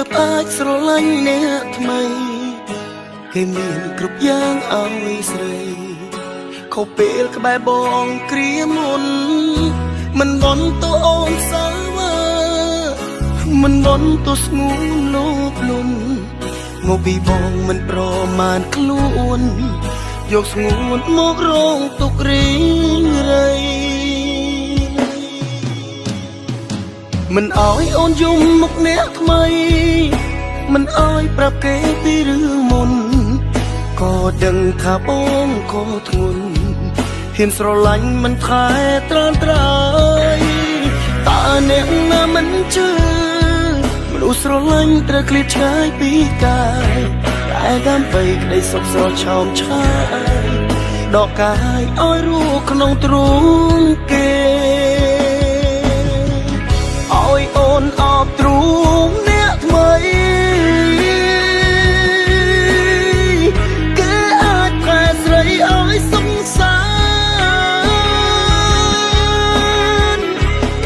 ប់អាចស្រឡាញ់អ្នកថ្មីគេមានគ្រប់យ៉ាងឲ្យស្រីខុសពេលក្បែរបងគ្រាមុនមិនបន់ទៅអូនសាវើមិនបន់ទៅស្ងួនលោភលន់មកពីបងមិនប្រមាណខ្លួនយកស្ងួនមករងទុករីងរៃមិនអោយអូនយំមុខអ្នកថ្មីមិនអោយប្រាប់គេពីរឿងមុនក៏ដឹងថាបងក៏ធ្ងន់ហ៊ានស្រឡាញ់មិនថែត្រានត្រៃតើអ្នកណាមិនជឿមនុស្សស្រឡាញ់ត្រូវឃ្លាតឆ្ងាយពីកាយតែដើម្បីក្តីសុខស្រឆោមឆាយដកកាយឲ្យរស់ក្នុងទ្រូងគេឲ្យអូនអបទ្រូងអ្នកថ្មីគេអាចខែស្រីឲ្យសង្សារ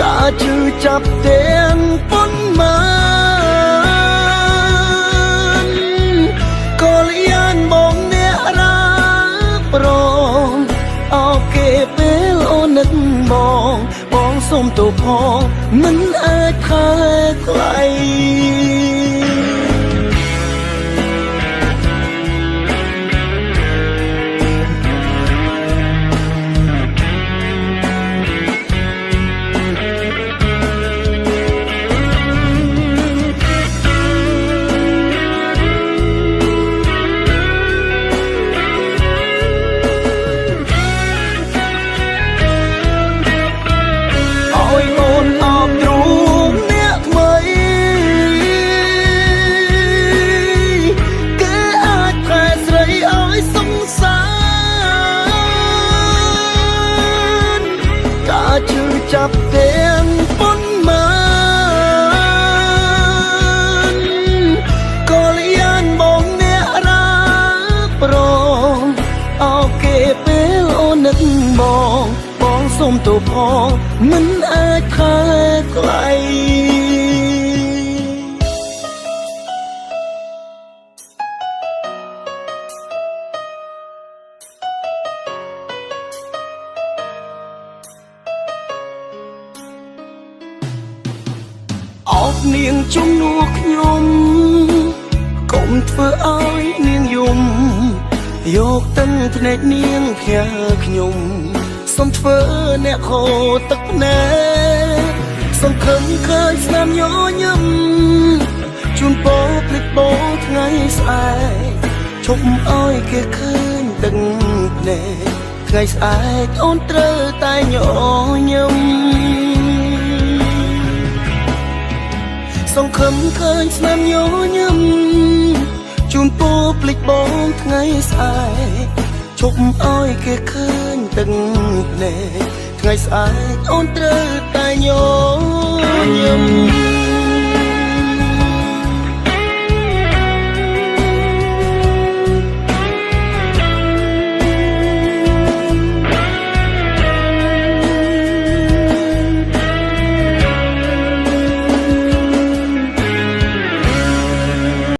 ការជឿចាប់ទាំងប៉ុន្មានក៏លៀនបងអ្នករាប្រងអោគេពេលអូននឹកបងសុំទោសផងមិនអាចខែថ្លៃចាប់ទាំងប៉ុន្មានក៏លៀនបងអ្នករាប្រងអោគេពេលអូននឹកបងសុំទោសផងមិនអាចខែថ្លៃអបនាងជំនួសខ្ញុំកុំធ្វើឲ្យនាងយំយកទឹកភ្នែកនាងខ្ញាល់ខ្ញុំសូមធ្វើអ្នកខូចទឹកភ្នែកសង្ឃឹមឃើញស្នាមញញឹមជូនពរភ្លេចបោថ្ងៃស្អែកឈប់ឲ្យគេឃើញទឹកភ្នែកថ្ងៃស្អែកអូនត្រូវតែញញឹមសង្ឃឹមឃើញស្នាមញញឹមជូនពរភ្លេចបងថ្ងៃស្អែកឈប់ឲ្យគេឃើញទឹកភ្នែកថ្ងៃស្អែកអូនត្រូវតែញញឹម